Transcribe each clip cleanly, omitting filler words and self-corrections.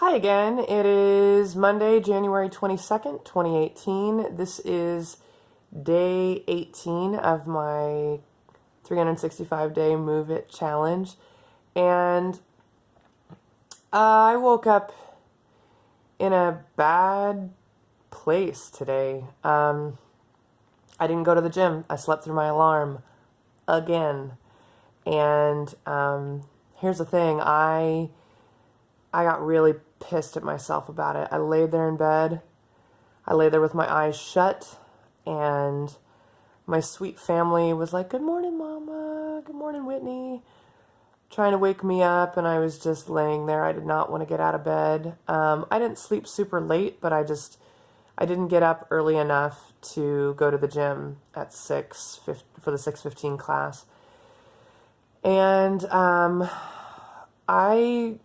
Hi again. It is Monday, January 22nd, 2018. This is day 18 of my 365-day Move It challenge. And I woke up in a bad place today. I didn't go to the gym. I slept through my alarm again. And here's the thing. I got really pissed at myself about it. I laid there in bed. I lay there with my eyes shut, and my sweet family was like, "Good morning, Mama. Good morning, Whitney," trying to wake me up, and I was just laying there. I did not want to get out of bed. I didn't sleep super late, but I didn't get up early enough to go to the gym at 6:50 for the 6:15 class. And I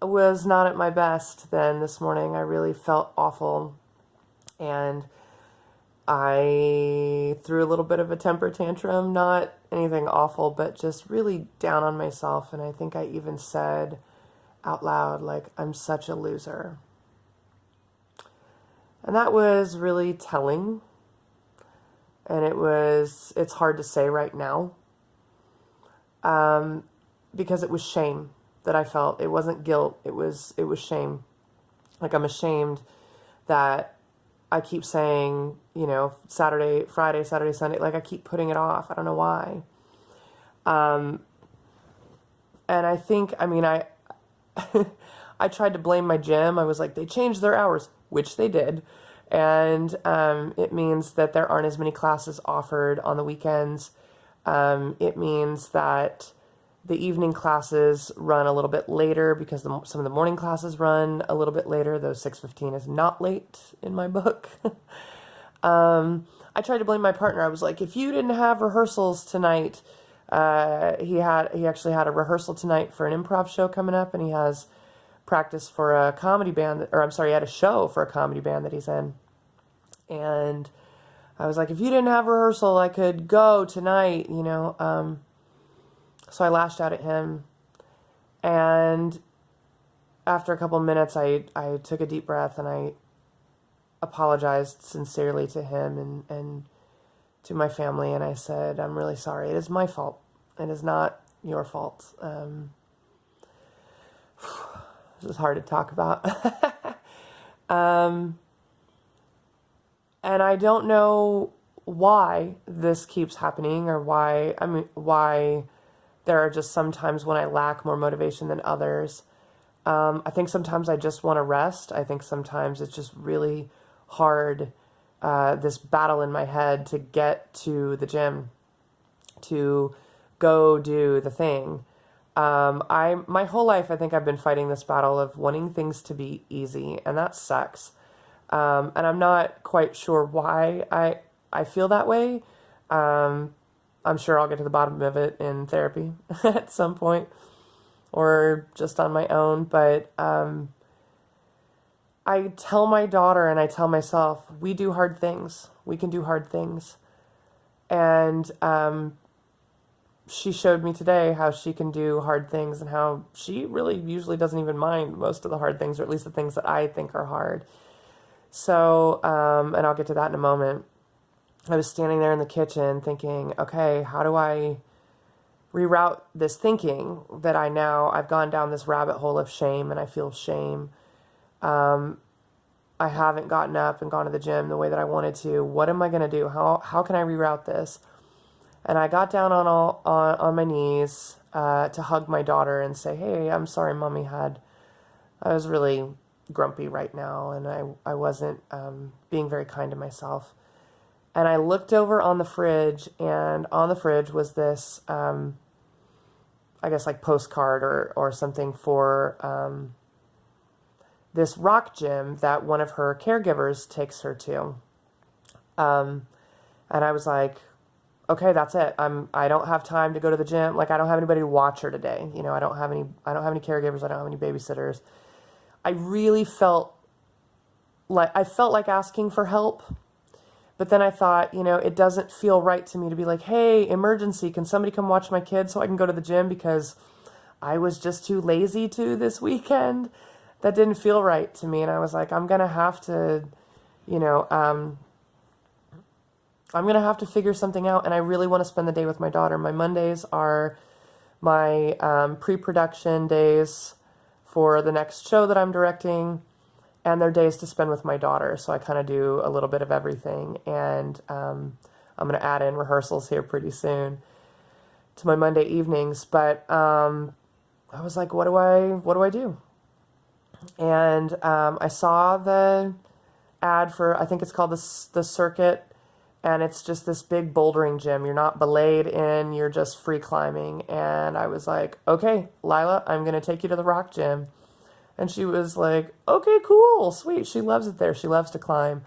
was not at my best then this morning. I really felt awful, and I threw a little bit of a temper tantrum, not anything awful, but just really down on myself. And I think I even said out loud, like, "I'm such a loser." And that was really telling. And it's hard to say right now, because it was shame that I felt. It wasn't guilt. It was shame. Like, I'm ashamed that I keep saying, Saturday, Friday, Saturday, Sunday. Like, I keep putting it off. I don't know why. And I think, I I tried to blame my gym. I was like, they changed their hours, which they did. And it means that there aren't as many classes offered on the weekends. It means that the evening classes run a little bit later because some of the morning classes run a little bit later, though 6:15 is not late in my book. I tried to blame my partner. I was like, if you didn't have rehearsals tonight, he actually had a rehearsal tonight for an improv show coming up, and he has practice for a comedy band, he had a show for a comedy band that he's in. And I was like, if you didn't have rehearsal, I could go tonight, So I lashed out at him, and after a couple of minutes, I took a deep breath, and I apologized sincerely to him and to my family, and I said, "I'm really sorry. It is my fault. It is not your fault." This is hard to talk about. And I don't know why this keeps happening, or why there are just some times when I lack more motivation than others. I think sometimes I just want to rest. I think sometimes it's just really hard, this battle in my head to get to the gym, to go do the thing. My whole life, I think I've been fighting this battle of wanting things to be easy, and that sucks. And I'm not quite sure why I feel that way. I'm sure I'll get to the bottom of it in therapy at some point, or just on my own. But I tell my daughter, and I tell myself, we do hard things. We can do hard things. And she showed me today how she can do hard things, and how she really usually doesn't even mind most of the hard things, or at least the things that I think are hard. So, and I'll get to that in a moment. I was standing there in the kitchen thinking, okay, how do I reroute this thinking that I've gone down this rabbit hole of shame, and I feel shame. I haven't gotten up and gone to the gym the way that I wanted to. What am I going to do? How can I reroute this? And I got down on my knees to hug my daughter and say, "Hey, I'm sorry, Mommy I was really grumpy right now, and I wasn't being very kind to myself." And I looked over on the fridge, and on the fridge was this, I guess, like postcard or something for this rock gym that one of her caregivers takes her to. And I was like, okay, that's it. I don't have time to go to the gym. Like, I don't have anybody to watch her today. I don't have any caregivers. I don't have any babysitters. I really felt like asking for help. But then I thought, it doesn't feel right to me to be like, "Hey, emergency, can somebody come watch my kid so I can go to the gym?" Because I was just too lazy to this weekend. That didn't feel right to me. And I was like, I'm going to have to, you know, I'm going to have to figure something out. And I really want to spend the day with my daughter. My Mondays are my pre-production days for the next show that I'm directing, and they're days to spend with my daughter. So I kind of do a little bit of everything. And I'm going to add in rehearsals here pretty soon to my Monday evenings. But I was like, what do I do? And I saw the ad for, I think it's called the Circuit, and it's just this big bouldering gym. You're not belayed in, you're just free climbing. And I was like, okay, Lila, I'm going to take you to the Rock Gym. And she was like, okay, cool, sweet. She loves it there. She loves to climb.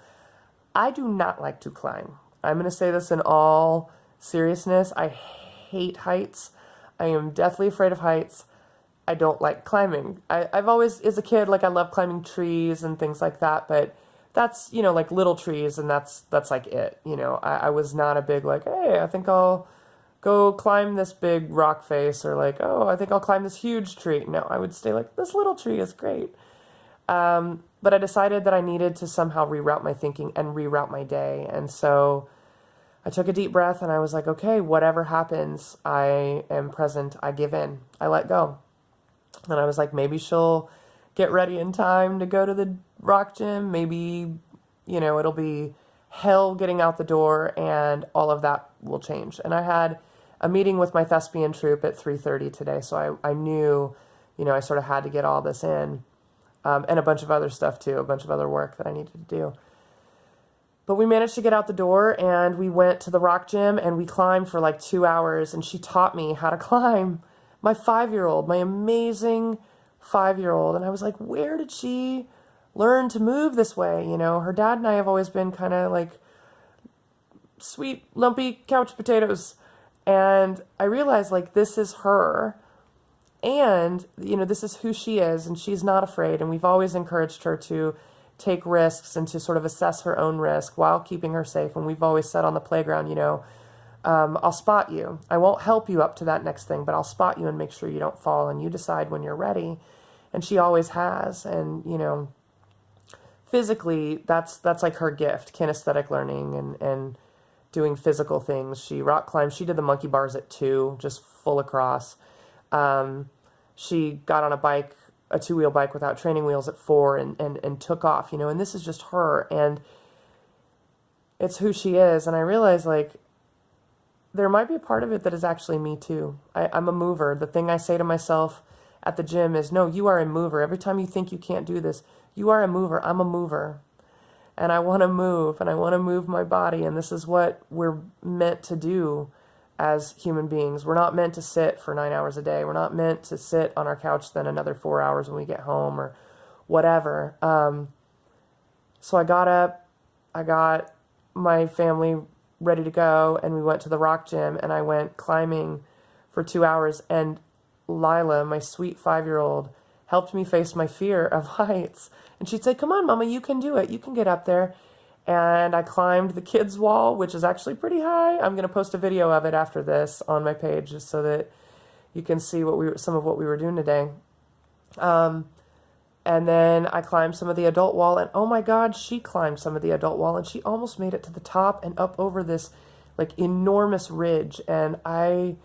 I do not like to climb. I'm going to say this in all seriousness. I hate heights. I am deathly afraid of heights. I don't like climbing. I've always, as a kid, like I love climbing trees and things like that, but that's, you know, like little trees, and that's like it. You know, I was not a big like, hey, I think I'll go climb this big rock face, or like, oh, I think I'll climb this huge tree. No, I would stay like, this little tree is great. But I decided that I needed to somehow reroute my thinking and reroute my day. And so I took a deep breath and I was like, okay, whatever happens, I am present. I give in. I let go. And I was like, maybe she'll get ready in time to go to the Rock Gym. Maybe, you know, it'll be hell getting out the door and all of that will change. And I had a meeting with my thespian troupe at 3:30 today. So I knew, you know, I sort of had to get all this in. And a bunch of other stuff too, a bunch of other work that I needed to do. But we managed to get out the door and we went to the Rock Gym and we climbed for like 2 hours, and she taught me how to climb. My 5-year-old, my amazing 5-year-old. And I was like, where did she learn to move this way? You know, her dad and I have always been kind of like sweet, lumpy couch potatoes. And I realized like this is her. And, you know, this is who she is, and she's not afraid. And we've always encouraged her to take risks and to sort of assess her own risk while keeping her safe. And we've always said on the playground, you know, I'll spot you. I won't help you up to that next thing, but I'll spot you and make sure you don't fall, and you decide when you're ready. And she always has. And, you know, physically, that's like her gift, kinesthetic learning and doing physical things. She rock climbed. She did the monkey bars at 2, just full across. She got on a bike, a 2-wheel bike without training wheels at 4 and took off, you know, and this is just her, and it's who she is. And I realized like there might be a part of it that is actually me too. I'm a mover. The thing I say to myself at the gym is, no, you are a mover. Every time you think you can't do this, you are a mover. I'm a mover. And I want to move, and I want to move my body. And this is what we're meant to do as human beings. We're not meant to sit for 9 hours a day. We're not meant to sit on our couch then another 4 hours when we get home or whatever. So I got up, I got my family ready to go, and we went to the Rock Gym, and I went climbing for 2 hours. And Lila, my sweet 5-year-old, helped me face my fear of heights. And she'd say, come on, Mama, you can do it. You can get up there. And I climbed the kids' wall, which is actually pretty high. I'm going to post a video of it after this on my page just so that you can see some of what we were doing today. And then I climbed some of the adult wall, and oh my God, she climbed some of the adult wall, and she almost made it to the top and up over this like enormous ridge. And I'm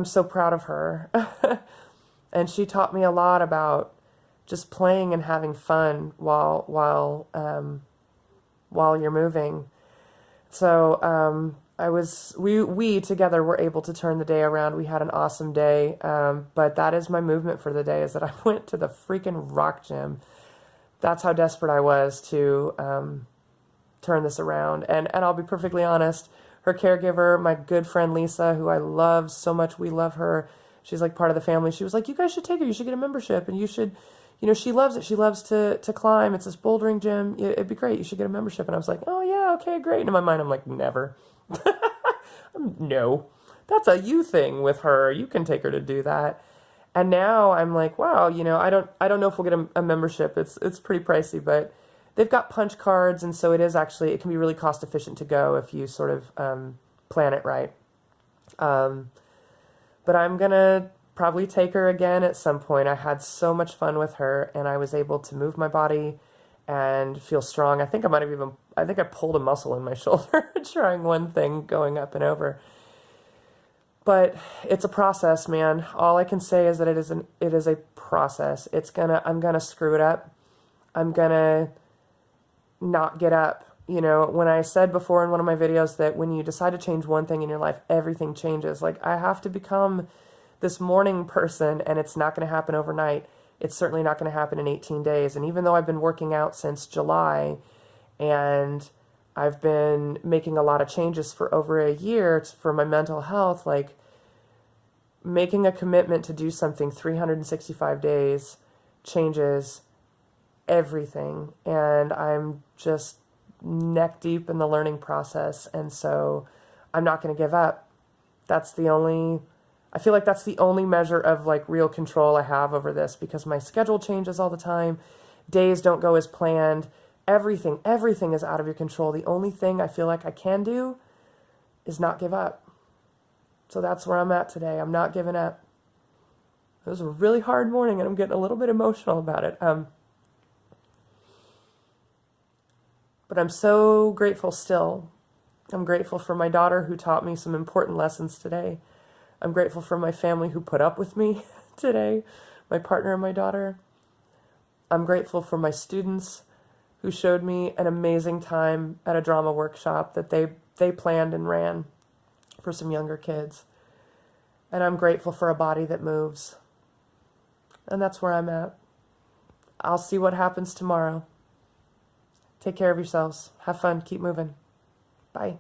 so proud of her. And she taught me a lot about just playing and having fun while you're moving. So we together were able to turn the day around. We had an awesome day. But that is my movement for the day, is that I went to the freaking Rock Gym. That's how desperate I was to turn this around. And I'll be perfectly honest, her caregiver, my good friend Lisa, who I love so much, we love her. She's like part of the family. She was like, you guys should take her. You should get a membership, and you should, you know, she loves it. She loves to climb. It's this bouldering gym. It'd be great. You should get a membership. And I was like, oh yeah, okay, great. And in my mind, I'm like, never. No, that's a you thing with her. You can take her to do that. And now I'm like, wow, you know, I don't know if we'll get a membership. It's pretty pricey, but they've got punch cards, and so it can be really cost efficient to go if you sort of plan it right. But But I'm gonna probably take her again at some point. I had so much fun with her, and I was able to move my body and feel strong. I think I pulled a muscle in my shoulder trying one thing going up and over. But it's a process, man. All I can say is that it is a process. I'm gonna screw it up. I'm gonna not get up. You know, when I said before in one of my videos that when you decide to change one thing in your life, everything changes. Like, I have to become this morning person, and it's not going to happen overnight. It's certainly not going to happen in 18 days. And even though I've been working out since July, and I've been making a lot of changes for over a year for my mental health, like, making a commitment to do something 365 days changes everything. And I'm just neck deep in the learning process, and so I'm not going to give up. I feel like that's the only measure of like real control I have over this, because my schedule changes all the time. Days don't go as planned. Everything is out of your control. The only thing I feel like I can do is not give up. So that's where I'm at today. I'm not giving up. It was a really hard morning, and I'm getting a little bit emotional about it. But I'm so grateful still. I'm grateful for my daughter who taught me some important lessons today. I'm grateful for my family who put up with me today, my partner and my daughter. I'm grateful for my students who showed me an amazing time at a drama workshop that they planned and ran for some younger kids. And I'm grateful for a body that moves. And that's where I'm at. I'll see what happens tomorrow. Take care of yourselves. Have fun. Keep moving. Bye.